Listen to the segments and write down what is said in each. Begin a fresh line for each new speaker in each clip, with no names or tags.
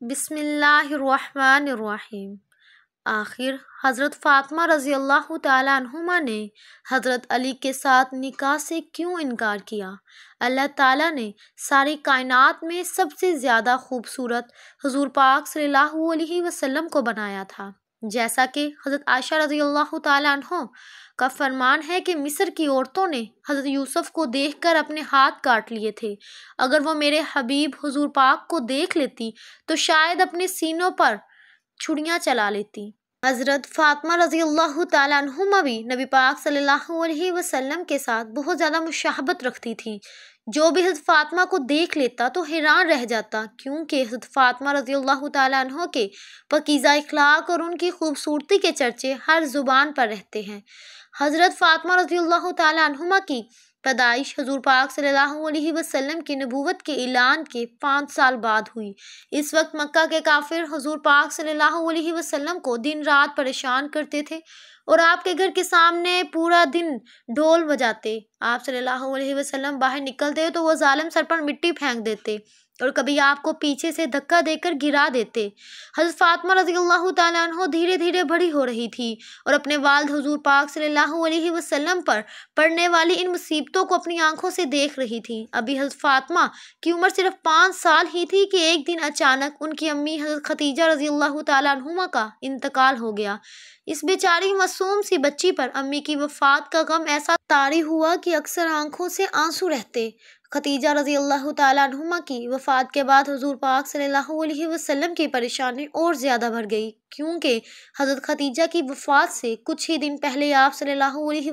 बिस्मिल्लाहिर्रहमानिर्रहीम। आखिर हज़रत फ़ातिमा रज़ी अल्लाह तआला अन्हुमा ने हज़रत अली के साथ निकाह से क्यों इनकार किया? अल्लाह ताला ने सारी कायनात में सबसे ज़्यादा खूबसूरत हुज़ूर पाक सल्लल्लाहु अलैहि वसल्लम को बनाया था। जैसा कि हज़रत आयशा रज़ी अल्लाह तआला अन्हा का फरमान है कि मिस्र की औरतों ने हज़रत यूसुफ को देखकर अपने हाथ काट लिए थे। अगर वो मेरे हबीब हुज़ूर पाक को देख लेती तो शायद अपने सीनों पर छुरियां चला लेती। हज़रत फ़ातिमा रज़ी अल्लाह तआला अन्हुमा भी नबी पाक सल्लल्लाहु अलैहि वसल्लम के साथ बहुत ज़्यादा मुशाहबत रखती थी। जो भी हज़रत फ़ातिमा को देख लेता तो हैरान रह जाता, क्योंकि हज़रत फ़ातिमा रज़ी अल्लाह तआला अन्हा के पाकीज़ा इखलाक और उनकी खूबसूरती के चर्चे हर ज़ुबान पर रहते हैं। हज़रत फ़ातिमा रज़ी अल्लाह तआला अन्हुमा की पैदाइश हुज़ूर पाक सल्लल्लाहु अलैहि वसल्लम की नबूवत के ऐलान के 5 साल बाद हुई। इस वक्त मक्का के काफिर हुज़ूर पाक सल्लल्लाहु अलैहि वसल्लम को दिन रात परेशान करते थे और आपके घर के सामने पूरा दिन ढोल बजाते। आप सल्लल्लाहु अलैहि वसल्लम बाहर निकलते तो वो जालिम सर पर मिट्टी फेंक देते और कभी आपको पीछे से धक्का देकर गिरा देते। हज़रत फ़ातिमा रज़ी अल्लाह तआला अन्हा धीरे धीरे बड़ी हो रही थी और अपने वालिद हुज़ूर पाक सल्लल्लाहु अलैहि वसल्लम पर पड़ने वाली इन मुसीबतों को अपनी आंखों से देख रही थी। अभी हज़रत फ़ातिमा की उम्र सिर्फ 5 साल ही थी कि एक दिन अचानक उनकी अम्मी हज़रत खदीजा रज़ी अल्लाह तआला अन्हुमा का इंतकाल हो गया। इस बेचारी मासूम सी बच्ची पर अम्मी की वफ़ात का गम ऐसा तारी हुआ कि अक्सर आंखों से आंसू रहते। खदीजा रज़ी अल्लाह तआला अन्हुमा की वफ़ात के बाद हुज़ूर पाक सल्लल्लाहु अलैहि वसल्लम की परेशानी और ज़्यादा बढ़ गई, क्योंकि हज़रत खदीजा की वफ़ात से कुछ ही दिन पहले आप सल्लल्लाहु अलैहि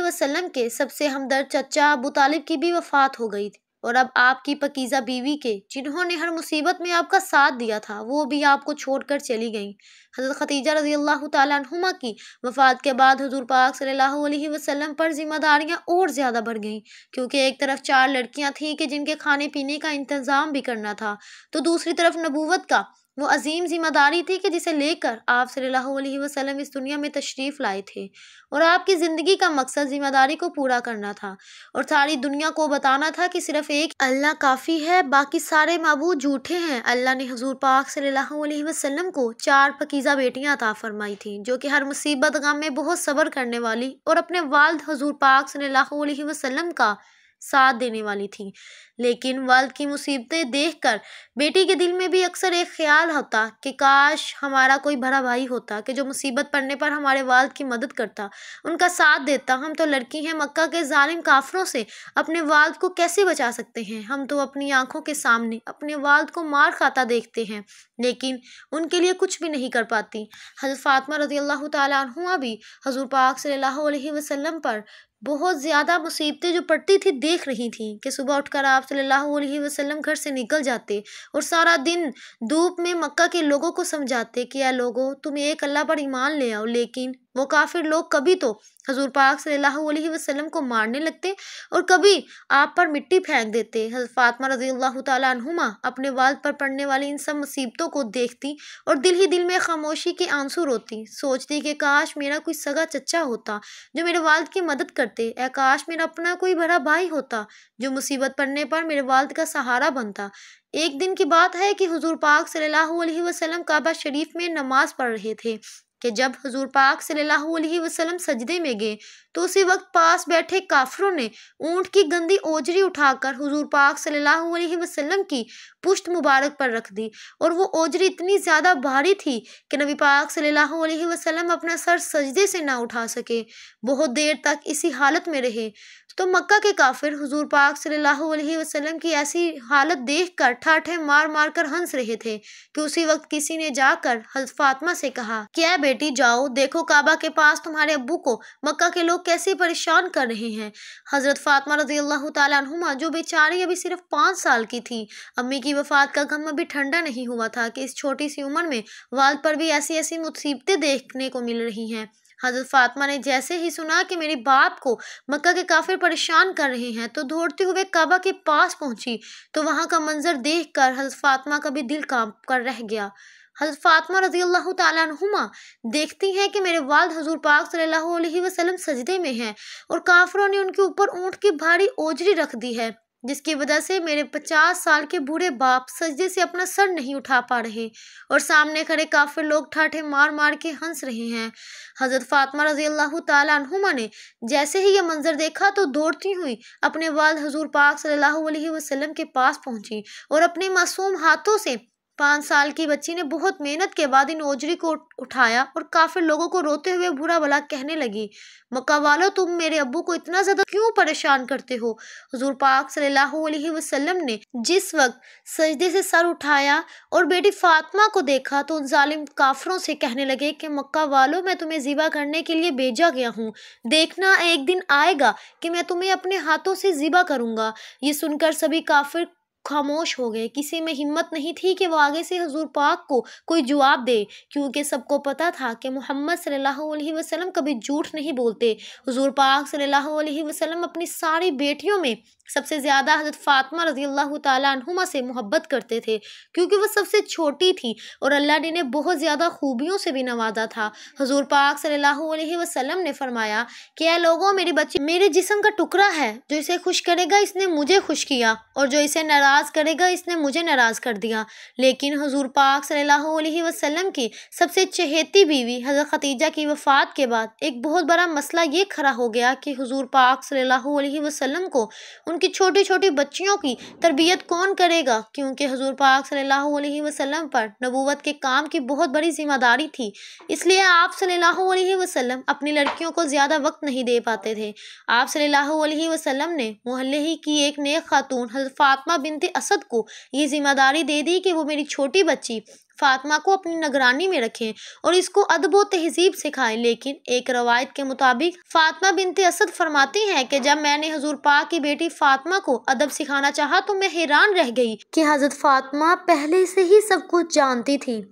वसल्लम के सबसे हमदर्द चचा अबू तालिब की भी वफ़ात हो गई थी और अब आपकी पकीज़ा बीवी के, जिन्होंने हर मुसीबत में आपका साथ दिया था, वो भी आपको छोड़कर चली गईं। हज़रत खदीजा रज़ी अल्लाह तआला अन्हुमा की वफ़ात के बाद हुज़ूर पाक सल्लल्लाहु अलैहि वसल्लम पर ज़िम्मेदारियाँ और ज़्यादा बढ़ गईं, क्योंकि एक तरफ 4 लड़कियाँ थीं कि जिनके खाने पीने का इंतज़ाम भी करना था, तो दूसरी तरफ नबूवत का वो अजीम जिम्मेदारी थी कि जिसे लेकर आप सल्लल्लाहु अलैहि वसल्लम इस दुनिया में तशरीफ़ लाए थे और आपकी ज़िंदगी का मकसद जिम्मेदारी को पूरा करना था और सारी दुनिया को बताना था कि सिर्फ एक अल्लाह काफ़ी है, बाकी सारे माबूद झूठे हैं। अल्लाह ने हुज़ूर पाक सल्लल्लाहु अलैहि वसल्लम को 4 पाकीज़ा बेटियां अता फरमाई थी, जो कि हर मुसीबत गम में बहुत सब्र करने वाली और अपने वालिद हुज़ूर पाक सल्लल्लाहु अलैहि वसल्लम का साथ देने वाली थी। लेकिन वालिद की मुसीबतें देखकर बेटी के दिल में भी अक्सर एक ख्याल होता कि काश हमारा कोई बड़ा भाई होता कि जो मुसीबत पड़ने पर हमारे वालिद की मदद करता, उनका साथ देता। हम तो लड़की हैं, मक्का के जालिम काफिरों से अपने वालिद को कैसे बचा सकते हैं? हम तो अपनी आंखों के सामने अपने वालिद को मार खाता देखते हैं, लेकिन उनके लिए कुछ भी नहीं कर पाती। हज़रत फ़ातिमा रज़ी अल्लाह तआला अन्हुमा भी हुज़ूर पाक सल्लल्लाहु अलैहि वसल्लम पर बहुत ज़्यादा मुसीबतें जो पड़ती थी देख रही थी कि सुबह उठकर आप सल्लल्लाहु अलैहि वसल्लम घर से निकल जाते और सारा दिन धूप में मक्का के लोगों को समझाते कि या लोगों, तुम एक अल्लाह पर ईमान ले आओ, लेकिन वो काफिर लोग कभी तो हुज़ूर पाक सल्लल्लाहु अलैहि वसल्लम को मारने लगते और कभी आप पर मिट्टी फेंक देते। हज़रत फ़ातिमा रज़ी अल्लाह तआला अन्हुमा अपने वालिद पर पड़ने वाली इन सब मुसीबतों को देखती और दिल ही दिल में खामोशी के आंसू रोती, सोचती कि काश मेरा कोई सगा चचा होता जो मेरे वालिद की मदद करते, ए काश मेरा अपना कोई बड़ा भाई होता जो मुसीबत पड़ने पर मेरे वालिद का सहारा बनता। एक दिन की बात है कि हुज़ूर पाक सल्लल्लाहु अलैहि वसल्लम काबा शरीफ में नमाज पढ़ रहे थे कि जब हुज़ूर पाक सल्लल्लाहु अलैहि वसल्लम सजदे में गए तो उसी वक्त पास बैठे काफिरों ने ऊंट की गंदी ओजरी उठाकर हुज़ूर पाक सल्लल्लाहु अलैहि वसल्लम की पुश्त मुबारक पर रख दी और वो ओजरी इतनी ज़्यादा भारी थी कि नबी पाक सल्लल्लाहु अलैहि वसल्लम अपना सर सजदे से ना उठा सके। बहुत देर तक इसी हालत में रहे तो मक्का के काफिर हुज़ूर पाक सल्लल्लाहु अलैहि वसल्लम की ऐसी हालत देखकर ठाठे मार मार कर हंस रहे थे कि उसी वक्त किसी ने जाकर हज़रत फ़ातिमा से कहा कि ऐ बेटी जाओ, देखो काबा के पास तुम्हारे अब्बू को मक्का के लोग कैसे परेशान कर रहे हैं। हज़रत फ़ातिमा रज़ी अल्लाह तआला अन्हुमा जो बेचारी अभी सिर्फ 5 साल की थी, अम्मी की वफ़ात का गम अभी ठंडा नहीं हुआ था कि इस छोटी सी उम्र में वालिद पर भी ऐसी ऐसी मुसीबतें देखने को मिल रही हैं। हज़रत फ़ातिमा ने जैसे ही सुना कि मेरे बाप को मक्का के काफिर परेशान कर रहे हैं तो दौड़ते हुए काबा के पास पहुंची, तो वहां का मंजर देखकर हज़रत फ़ातिमा का भी दिल कांप कर रह गया। हज़रत फ़ातिमा रज़ी अल्लाह तआला अन्हुमा देखती हैं कि मेरे वालिद हुज़ूर पाक सल्लल्लाहु अलैहि वसल्लम सजदे में हैं और काफिरों ने उनके ऊपर ऊँट की भारी ओजरी रख दी है। जिसकी वजह से मेरे 50 साल के बूढ़े बाप सजदे से अपना सर नहीं उठा पा रहे और सामने खड़े काफिर लोग ठाठे मार मार के हंस रहे हैं। हजरत फातिमा रजी अल्लाह ताला अन्हुमा ने जैसे ही यह मंजर देखा तो दौड़ती हुई अपने वालिद हुजूर पाक सल्लल्लाहु अलैहि वसल्लम के पास पहुंची और अपने मासूम हाथों से 5 साल की बच्ची ने बहुत मेहनत के बाद इन ओजरी को उठाया और काफिर लोगों को रोते हुए बुरा भला कहने लगी, मक्का वालों, तुम मेरे अब्बू को इतना ज्यादा क्यों परेशान करते हो। हुजूर पाक सल्लल्लाहु अलैहि वसल्लम ने जिस वक्त सजदे से सर उठाया और बेटी फातिमा को देखा तो उन जालिम काफिरों से कहने लगे कि मक्का वालों, मैं तुम्हें ज़िबा करने के लिए भेजा गया हूँ, देखना एक दिन आएगा कि मैं तुम्हें अपने हाथों से ज़िबा करूँगा। ये सुनकर सभी काफिर खामोश हो गए। किसी में हिम्मत नहीं थी कि वो आगे से हुजूर पाक को कोई जवाब दे, क्योंकि सबको पता था कि मोहम्मद सल्लल्लाहु अलैहि वसल्लम कभी झूठ नहीं बोलते। हुजूर पाक सल्लल्लाहु अलैहि वसल्लम अपनी सारी बेटियों में सबसे ज़्यादा हज़रत फातिमा रज़ी अल्लाह ताला अन्हुमा से मोहब्बत करते थे, क्योंकि वह सबसे छोटी थी और अल्लाह ने इन्हें बहुत ज़्यादा खूबियों से भी नवाजा था। हुजूर पाक सल्लल्लाहु अलैहि वसल्लम ने फरमाया कि ऐ लोगों, मेरी बच्ची मेरे जिस्म का टुकड़ा है, जो इसे खुश करेगा इसने मुझे खुश किया और जो इसे नाराज़ करेगा इसने मुझे नाराज़ कर दिया। लेकिन हुजूर पाक सल्लल्लाहु अलैहि वसल्लम की सबसे चहेती बीवी हज़रत खदीजा की वफ़ात के बाद एक बहुत बड़ा मसला ये खड़ा हो गया कि हुजूर पाक सल्लल्लाहु अलैहि वसल्लम को उनकी छोटी छोटी बच्चियों की तरबियत कौन करेगा, क्योंकि हुजूर पाक सल्लल्लाहु अलैहि वसल्लम पर नबूवत के काम की बहुत बड़ी जिम्मेदारी थी। इसलिए आप सल्लल्लाहु अलैहि वसल्लम अपनी लड़कियों को ज़्यादा वक्त नहीं दे पाते थे। आप सल्लल्लाहु अलैहि वसल्लम ने मोहल्ले ही की एक नेक खातून हज़रत फातिमा बिनते असद को ये जिम्मेदारी दे दी कि वो मेरी छोटी बच्ची फातिमा को अपनी निगरानी में रखें और इसको अदब व तहजीब सिखाएं। लेकिन एक रवायत के मुताबिक फातिमा बिनते असद फरमाती हैं कि जब मैंने हुजूर पाक की बेटी फातिमा को अदब सिखाना चाहा तो मैं हैरान रह गई कि हज़रत फातिमा पहले से ही सब कुछ जानती थी।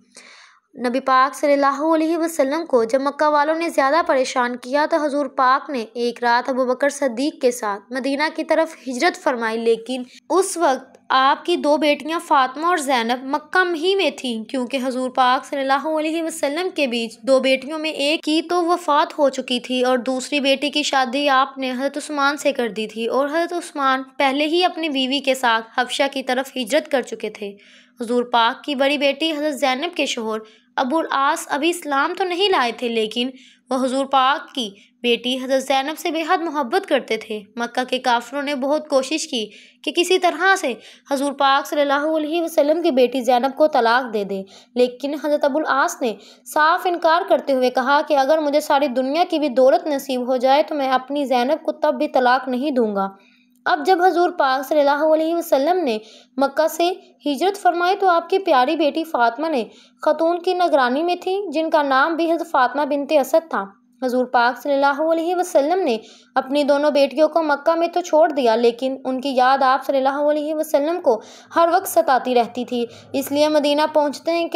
नबी पाक सल्लल्लाहु अलैहि वसल्लम को जब मक्का वालों ने ज़्यादा परेशान किया तो हुजूर पाक ने एक रात अबू बकर सद्दीक के साथ मदीना की तरफ हिजरत फरमाई। लेकिन उस वक्त आपकी दो बेटियां फातिमा और ज़ैनब मक्का ही में थीं, क्योंकि हुजूर पाक सल्लल्लाहु अलैहि वसल्लम के बीच दो बेटियों में एक की तो वफ़ात हो चुकी थी और दूसरी बेटी की शादी आपने हज़रत उस्मान से कर दी थी और हज़रत उस्मान पहले ही अपनी बीवी के साथ हबशा की तरफ हिजरत कर चुके थे। हुजूर पाक की बड़ी बेटी हज़रत ज़ैनब के शोहर अबुल आस अभी इस्लाम तो नहीं लाए थे, लेकिन वह हुजूर पाक की बेटी हज़रत ज़ैनब से बेहद मोहब्बत करते थे। मक्का के काफिरों ने बहुत कोशिश की कि किसी तरह से हुजूर पाक सल्लल्लाहु अलैहि वसल्लम की बेटी ज़ैनब को तलाक दे दें, लेकिन हज़रत अबुल आस ने साफ इनकार करते हुए कहा कि अगर मुझे सारी दुनिया की भी दौलत नसीब हो जाए तो मैं अपनी ज़ैनब को तब भी तलाक नहीं दूंगा। अब जब हुजूर पाक सल्लल्लाहु अलैहि वसल्लम ने मक्का से हिजरत फरमाई तो आपकी प्यारी बेटी फातिमा ने खतून की निगरानी में थी, जिनका नाम भी हज़रत फातिमा बिनते असद था। हुजूर पाक सल्लल्लाहु अलैहि वसल्लम ने अपनी दोनों बेटियों को मक्का में तो छोड़ दिया, लेकिन उनकी याद आप सल्लल्लाहु अलैहि वसल्लम को हर वक्त सताती रहती थी। इसलिए मदीना पहुंचने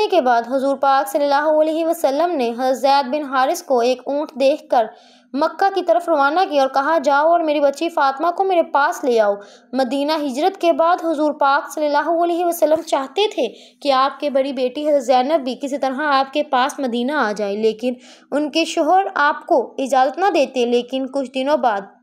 के बाद हुजूर पाक सल्लल्लाहु अलैहि वसल्लम ने हज़रत ज़ैद बिन हारिस को एक ऊँट देखकर मक्का की तरफ रवाना किया और कहा, जाओ और मेरी बच्ची फातिमा को मेरे पास ले आओ। मदीना हिजरत के बाद हुजूर पाक सल्लल्लाहु अलैहि वसल्लम चाहते थे कि आपके बड़ी बेटी हज़रत ज़ैनब भी किसी तरह आपके पास मदीना आ जाए, लेकिन उनके शोहर आपको इजाज़त न देते। लेकिन कुछ दिनों बाद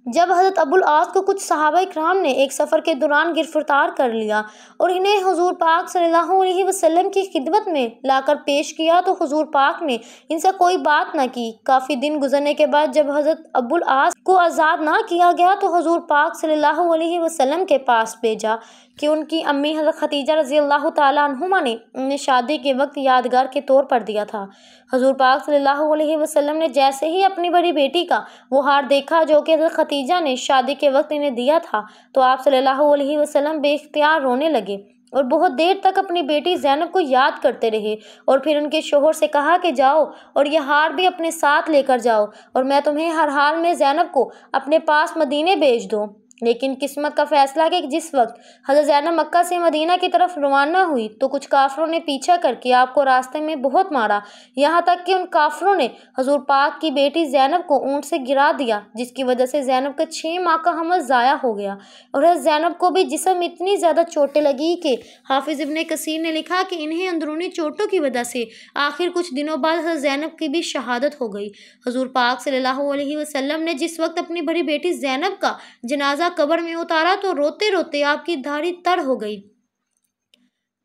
जब हज़रत अबुल आस को कुछ सहाबा इकराम ने एक सफ़र के दौरान गिरफ्तार कर लिया और इन्हें हुजूर पाक सल्लल्लाहु अलैहि वसल्लम की खिदमत में लाकर पेश किया तो हुजूर पाक ने इनसे कोई बात न की। काफ़ी दिन गुजरने के बाद जब हज़रत अबुल आस को आज़ाद ना किया गया तो हुजूर पाक सल्लल्लाहु अलैहि वसल्लम के पास भेजा कि उनकी अम्मी हज़रत खदीजा रज़ी अल्लाह ताला अन्हुमा ने उन्हें शादी के वक्त यादगार के तौर पर दिया था। हुजूर पाक सल्लल्लाहु अलैहि वसल्लम ने जैसे ही अपनी बड़ी बेटी का वो हार देखा जो कि हज़रत खदीजा ने शादी के वक्त इन्हें दिया था, तो आप सल्लल्लाहु अलैहि वसल्लम बेइख्तियार रोने लगे और बहुत देर तक अपनी बेटी ज़ैनब को याद करते रहे और फिर उनके शोहर से कहा कि जाओ और यह हार भी अपने साथ लेकर जाओ और मैं तुम्हें हर हाल में ज़ैनब को अपने पास मदीने भेज दूँ। लेकिन किस्मत का फैसला कि जिस वक्त हज़रत ज़ैनब मक्का से मदीना की तरफ रवाना हुई तो कुछ काफिरों ने पीछा करके आपको रास्ते में बहुत मारा, यहाँ तक कि उन काफिरों ने हजूर पाक की बेटी ज़ैनब को ऊंट से गिरा दिया, जिसकी वजह से ज़ैनब का 6 माह का हमल ज़ाया हो गया और हज़रत ज़ैनब को भी जिस्म इतनी ज़्यादा चोटें लगी कि हाफिज़ इब्ने कसीर ने लिखा कि इन्हें अंदरूनी चोटों की वजह से आखिर कुछ दिनों बाद हज़रत ज़ैनब की भी शहादत हो गई। हजूर पाक सल्लल्लाहु अलैहि वसल्लम ने जिस वक्त अपनी बड़ी बेटी ज़ैनब का जनाजा कब्र में उतारा तो रोते रोते आपकी दाढ़ी तर हो गई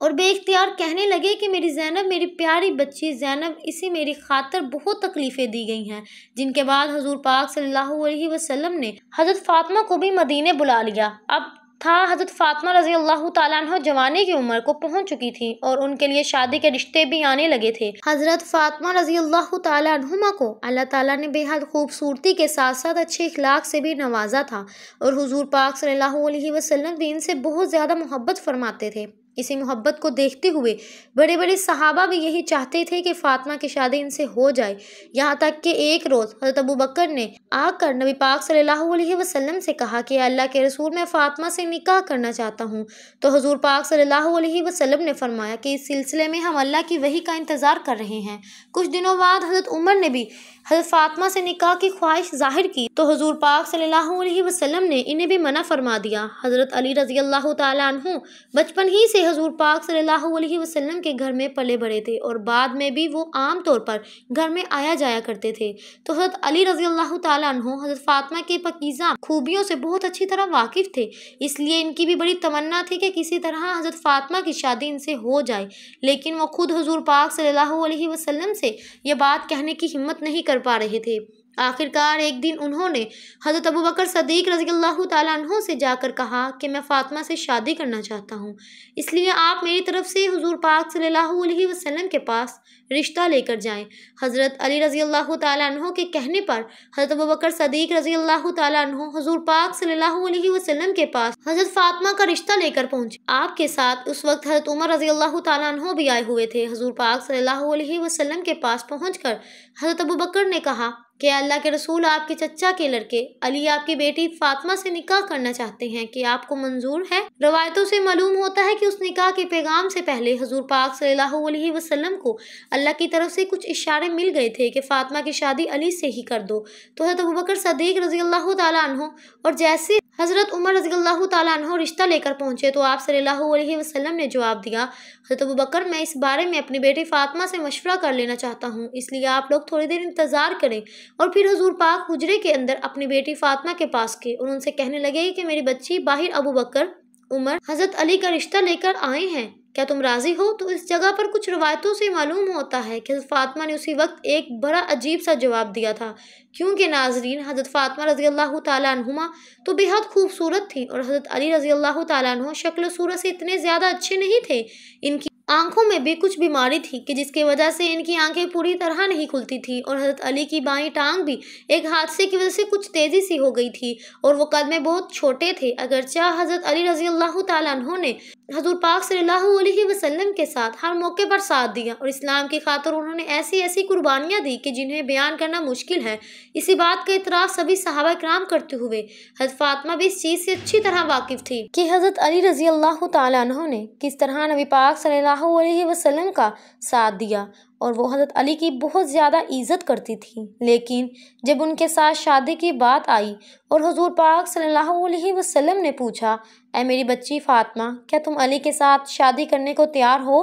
और बेइख्तियार कहने लगे कि मेरी ज़ैनब, मेरी प्यारी बच्ची ज़ैनब, इसी मेरी खातिर बहुत तकलीफ़ें दी गई हैं। जिनके बाद हजूर पाक सल्लल्लाहु अलैहि वसल्लम ने हज़रत फ़ातिमा को भी मदीने बुला लिया। अब था हज़रत फ़ातिमा रज़ी अल्लाह ताला अन्हा जवानी की उम्र को पहुंच चुकी थी और उनके लिए शादी के रिश्ते भी आने लगे थे। हज़रत फ़ातिमा रज़ी अल्लाह ताला अन्हुमा को अल्लाह ताला ने बेहद खूबसूरती के साथ साथ अच्छे इखलाक से भी नवाजा था और हुजूर पाक सल्लल्लाहु अलैहि वसल्लम भी इनसे बहुत ज़्यादा मोहब्बत फरमाते थे। इसी मोहब्बत को देखते हुए बड़े बड़े सहाबा भी यही चाहते थे कि फ़ातिमा की शादी इनसे हो जाए। यहाँ तक कि एक रोज़ हज़रत अबू बकर ने आकर नबी पाक सल्लल्लाहु अलैहि वसल्लम से कहा कि अल्लाह के रसूल, मैं फ़ातिमा से निकाह करना चाहता हूँ। तो हजूर पाक सल्लल्लाहु अलैहि वसल्लम ने फरमाया कि इस सिलसिले में हम अल्लाह की वही का इंतज़ार कर रहे हैं। कुछ दिनों बाद हज़रत उमर ने भी हज़रत फ़ातिमा से निकाह की ख्वाहिश जाहिर की तो हजूर पाक सल्लल्लाहु अलैहि वसल्लम ने इन्हें भी मना फरमा दिया। हज़रत अली रज़ी अल्लाह ताला अन्हु बचपन ही से हजूर पाक सल्लल्लाहु अलैहि वसल्लम के घर में पले बढ़े थे और बाद में भी वो आम तौर पर घर में आया जाया करते थे। तो हज़रत अली रज़ी अल्लाह ताला अन्हु हज़रत फ़ातिमा के पकीज़ा खूबियों से बहुत अच्छी तरह वाकिफ़ थे, इसलिए इनकी भी बड़ी तमन्ना थी कि किसी तरह हज़रत फ़ातिमा की शादी इनसे हो जाए। लेकिन वो खुद हजूर पाक सल्लल्लाहु अलैहि वसल्लम से ये बात कहने की हिम्मत नहीं कर पा रहे थे। आखिरकार एक दिन उन्होंने हज़रत अबू बकर सदीक रज़ी अल्लाह ताला अन्हु से जाकर कहा कि मैं फ़ातिमा से शादी करना चाहता हूँ, इसलिए आप मेरी तरफ से हुजूर पाक सल्लल्लाहु अलैहि वसल्लम के पास रिश्ता लेकर जाएं। हज़रत अली रज़ी अल्लाह ताला अन्हु के कहने पर हज़रत अबू बकर सदीक रज़ी अल्लाह ताला अन्हु हुजूर पाक सल्लल्लाहु अलैहि वसल्लम के पास हज़रत फ़ातिमा का रिश्ता लेकर पहुँचे। आपके साथ उस वक्त हज़रत उमर रज़ी अल्लाह ताला अन्हु भी आए हुए थे। हुजूर पाक सल्लल्लाहु अलैहि वसल्लम के पास पहुँचकर हज़रत अबू बकर ने कहा कि अल्लाह के रसूल, आपके चचा के लड़के अली आपकी बेटी फ़ातिमा से निकाह करना चाहते हैं कि आपको मंजूर है। रवायतों से मालूम होता है कि उस निकाह के पैगाम से पहले हजूर पाक सल्लल्लाहु अलैहि वसल्लम को अल्लाह की तरफ से कुछ इशारे मिल गए थे कि फ़ातिमा की शादी अली से ही कर दो। तो हज़रत अबू बकर सदीक रज़ी अल्लाह ताला अन्हु और जैसे हज़रत उमर रज़ी अल्लाह ताला अन्हु रिश्ता लेकर पहुँचे तो आप सल्लल्लाहु अलैहि वसल्लम ने जवाब दिया, हज़रत अबू बकर, मैं इस बारे में अपनी बेटी फ़ातिमा से मशवरा कर लेना चाहता हूँ, इसलिए आप लोग थोड़ी देर इंतज़ार करें। और फिर हुजूर पाक हुजरे के अंदर अपनी बेटी फ़ातिमा के पास गए और उनसे कहने लगे कि मेरी बच्ची, बाहर अबू बकर, उमर, हज़रत अली का रिश्ता लेकर आए हैं, क्या तुम राज़ी हो? तो इस जगह पर कुछ रवायतों से मालूम होता है कि हज़रत फ़ातिमा ने उसी वक्त एक बड़ा अजीब सा जवाब दिया था, क्योंकि नाज़रीन हज़रत फ़ातिमा रज़ी अल्लाह ताला अन्हुमा तो बेहद खूबसूरत थी और हज़रत अली रज़ी अल्लाह ताला अन्हु शक्ल सूरत से इतने ज़्यादा अच्छे नहीं थे। इनकी आंखों में भी कुछ बीमारी थी कि जिसकी वजह से इनकी आंखें पूरी तरह नहीं खुलती थी और हज़रत अली की बाईं टांग भी एक हादसे की वजह से कुछ तेज़ी सी हो गई थी और वो कद में बहुत छोटे थे। अगरचा हज़रत अली रज़ी अल्लाह ताला अन्हु ने हजूर पाक सल्लल्लाहु अलैहि वसल्लम के साथ हर मौके पर साथ दिया और इस्लाम की खातिर उन्होंने ऐसी ऐसी कुर्बानियाँ दी कि जिन्हें बयान करना मुश्किल है। इसी बात का इतराफ़ सभी सहाबा किराम करते हुए हज़रत फ़ातिमा भी इस चीज़ से अच्छी तरह वाकिफ़ थी कि हज़रत अली रज़ी अल्लाह ताला अन्हु ने किस तरह नबी पाक सल्लल्लाहु अलैहि वसल्लम का साथ दिया और वो हज़रत अली की बहुत ज़्यादा इज़्ज़त करती थी। लेकिन जब उनके साथ शादी की बात आई और हुजूर पाक सल्लल्लाहु अलैहि वसल्लम ने पूछा, ऐ मेरी बच्ची फ़ातिमा, क्या तुम अली के साथ शादी करने को तैयार हो?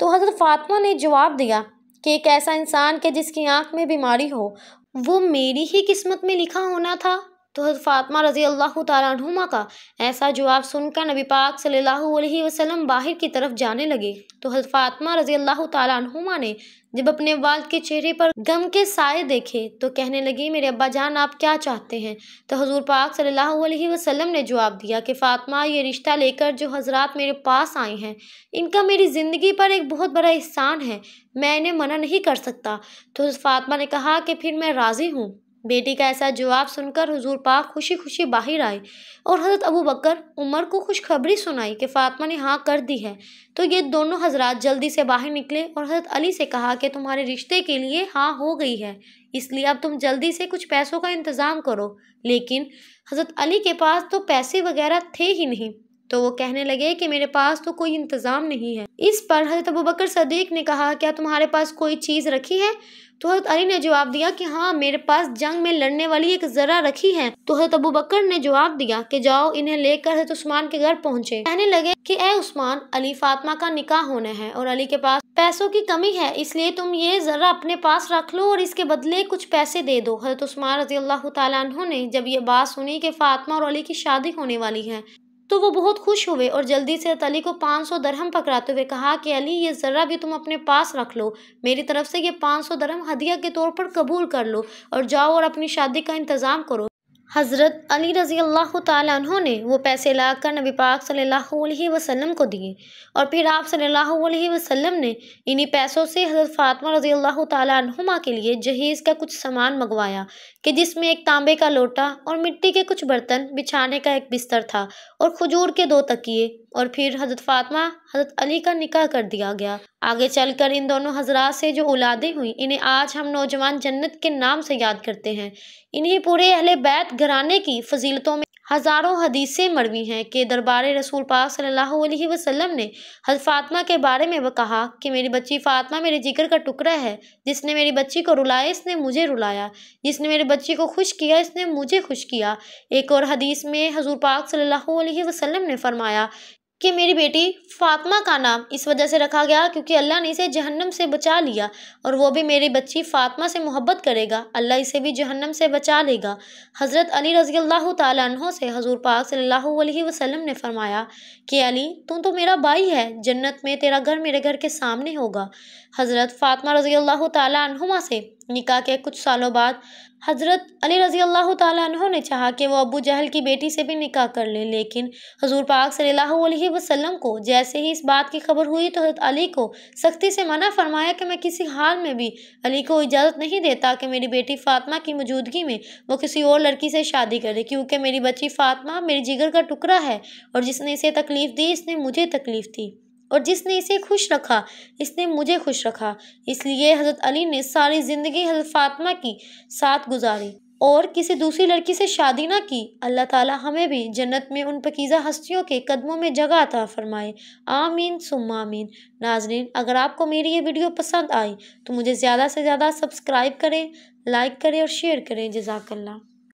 तो हज़रत फ़ातिमा ने जवाब दिया कि एक ऐसा इंसान के जिसकी आँख में बीमारी हो, वो मेरी ही किस्मत में लिखा होना था। तो हज़रत फ़ातिमा रज़ी अल्लाह ताला अन्हुमा का ऐसा जवाब सुनकर नबी पाक सल्लल्लाहु अलैहि वसल्लम बाहर की तरफ जाने लगे। तो हज़रत फ़ातिमा रज़ी अल्लाह ताला अन्हुमा ने जब अपने वालिद के चेहरे पर गम के साए देखे तो कहने लगी, मेरे अब्बा जान, आप क्या चाहते हैं? तो हुजूर पाक सल्लल्लाहु अलैहि वसल्लम ने जवाब दिया कि फ़ातिमा, ये रिश्ता लेकर जो हज़रात मेरे पास आए हैं, इनका मेरी ज़िंदगी पर एक बहुत बड़ा एहसान है, मैं इन्हें मना नहीं कर सकता। तो फ़ातिमा ने कहा कि फिर मैं राज़ी हूँ। बेटी का ऐसा जवाब सुनकर हुजूर पाक खुशी खुशी बाहर आए और हज़रत अबू बकर उमर को खुशखबरी सुनाई कि फ़ातिमा ने हाँ कर दी है। तो ये दोनों हजरात जल्दी से बाहर निकले और हज़रत अली से कहा कि तुम्हारे रिश्ते के लिए हाँ हो गई है, इसलिए अब तुम जल्दी से कुछ पैसों का इंतज़ाम करो। लेकिन हज़रत अली के पास तो पैसे वगैरह थे ही नहीं, तो वो कहने लगे कि मेरे पास तो कोई इंतज़ाम नहीं है। इस पर हज़रत अबू बकर सदीक ने कहा, क्या तुम्हारे पास कोई चीज़ रखी है? तो हज़रत अली ने जवाब दिया कि हाँ, मेरे पास जंग में लड़ने वाली एक ज़रा रखी है। तो हज़रत अबू बकर ने जवाब दिया कि जाओ इन्हें लेकर हज़रत उस्मान के घर पहुँचे। कहने लगे कि ए उस्मान, अली फातिमा का निकाह होना है और अली के पास पैसों की कमी है, इसलिए तुम ये ज़रा अपने पास रख लो और इसके बदले कुछ पैसे दे दो। हज़रत उस्मान रज़ी अल्लाह तआला अन्हु ने जब ये बात सुनी कि फातिमा और अली की शादी होने वाली है, तो वो बहुत खुश हुए और जल्दी से अली को 500 दरहम पकड़ाते हुए कहा कि अली, ये ज़रा भी तुम अपने पास रख लो, मेरी तरफ से ये 500 दरहम हदिया के तौर पर कबूल कर लो और जाओ और अपनी शादी का इंतज़ाम करो। हज़रत अली रज़ी अल्लाह तआला अन्हु ने वो पैसे लाकर नबी पाक सल्लल्लाहु अलैहि वसल्लम को दिए और फिर आप सल्लल्लाहु अलैहि वसल्लम ने इन्हीं पैसों से हज़रत फ़ातिमा रज़ी अल्लाह तआला अन्हुमा के लिए जहेज़ का कुछ सामान मंगवाया कि जिसमें एक तांबे का लोटा और मिट्टी के कुछ बर्तन, बिछाने का एक बिस्तर था और खजूर के 2 तकिए। और फिर हज़रत फ़ातिमा हज़रत अली का निकाह कर दिया गया। आगे चलकर इन दोनों हज़रात से जो औलादें हुई, इन्हें आज हम नौजवान जन्नत के नाम से याद करते हैं। इन्हीं पूरे अहले बैत घराने की फजीलतों में हज़ारों हदीसें मरवी हैं कि दरबार रसूल पाक सल्लल्लाहु अलैहि वसल्लम ने हज़रत फ़ातिमा के बारे में वो कहा कि मेरी बच्ची फ़ातिमा मेरे जिगर का टुकड़ा है, जिसने मेरी बच्ची को रुलाया इसने मुझे रुलाया, जिसने मेरी बच्ची को खुश किया इसने मुझे खुश किया। एक और हदीस में हुज़ूर पाक सल्लल्लाहु अलैहि वसल्लम ने फरमाया कि मेरी बेटी फ़ातिमा का नाम इस वजह से रखा गया क्योंकि अल्लाह ने इसे जहन्नम से बचा लिया और वो भी मेरी बच्ची फ़ातिमा से मोहब्बत करेगा, अल्लाह इसे भी जहन्नम से बचा लेगा। हज़रत अली रज़ी अल्लाह तआला अन्हु से हुज़ूर पाक सल्लल्लाहु अलैहि वसल्लम ने फरमाया कि अली, तू तो मेरा भाई है, जन्नत में तेरा घर मेरे घर के सामने होगा। हज़रत फ़ातिमा रज़ी अल्लाह तआला अन्हुमा से निकाह के कुछ सालों बाद हज़रत अली रज़ी अल्लाह तआला अन्हु ने चाहा कि वो अबू जहल की बेटी से भी निकाह कर ले, लेकिन हुज़ूर पाक सल्लल्लाहु अलैहि वसल्लम को जैसे ही इस बात की खबर हुई तो हज़रत अली को सख्ती से मना फरमाया कि मैं किसी हाल में भी अली को इजाज़त नहीं देता कि मेरी बेटी फ़ातिमा की मौजूदगी में वो किसी और लड़की से शादी करे, क्योंकि मेरी बच्ची फ़ातिमा मेरे जिगर का टुकड़ा है और जिसने इसे तकलीफ़ दी इसने मुझे तकलीफ़ दी और जिसने इसे खुश रखा इसने मुझे खुश रखा। इसलिए हज़रत अली ने सारी ज़िंदगी हज़रत फ़ातिमा की साथ गुजारी और किसी दूसरी लड़की से शादी ना की। अल्लाह ताला हमें भी जन्नत में उन पाकीज़ा हस्तियों के कदमों में जगह अता फरमाए। आमीन सुम्मा आमीन। नाज़रीन, अगर आपको मेरी ये वीडियो पसंद आई तो मुझे ज़्यादा से ज़्यादा सब्सक्राइब करें, लाइक करें और शेयर करें। जज़ाकल्लाह।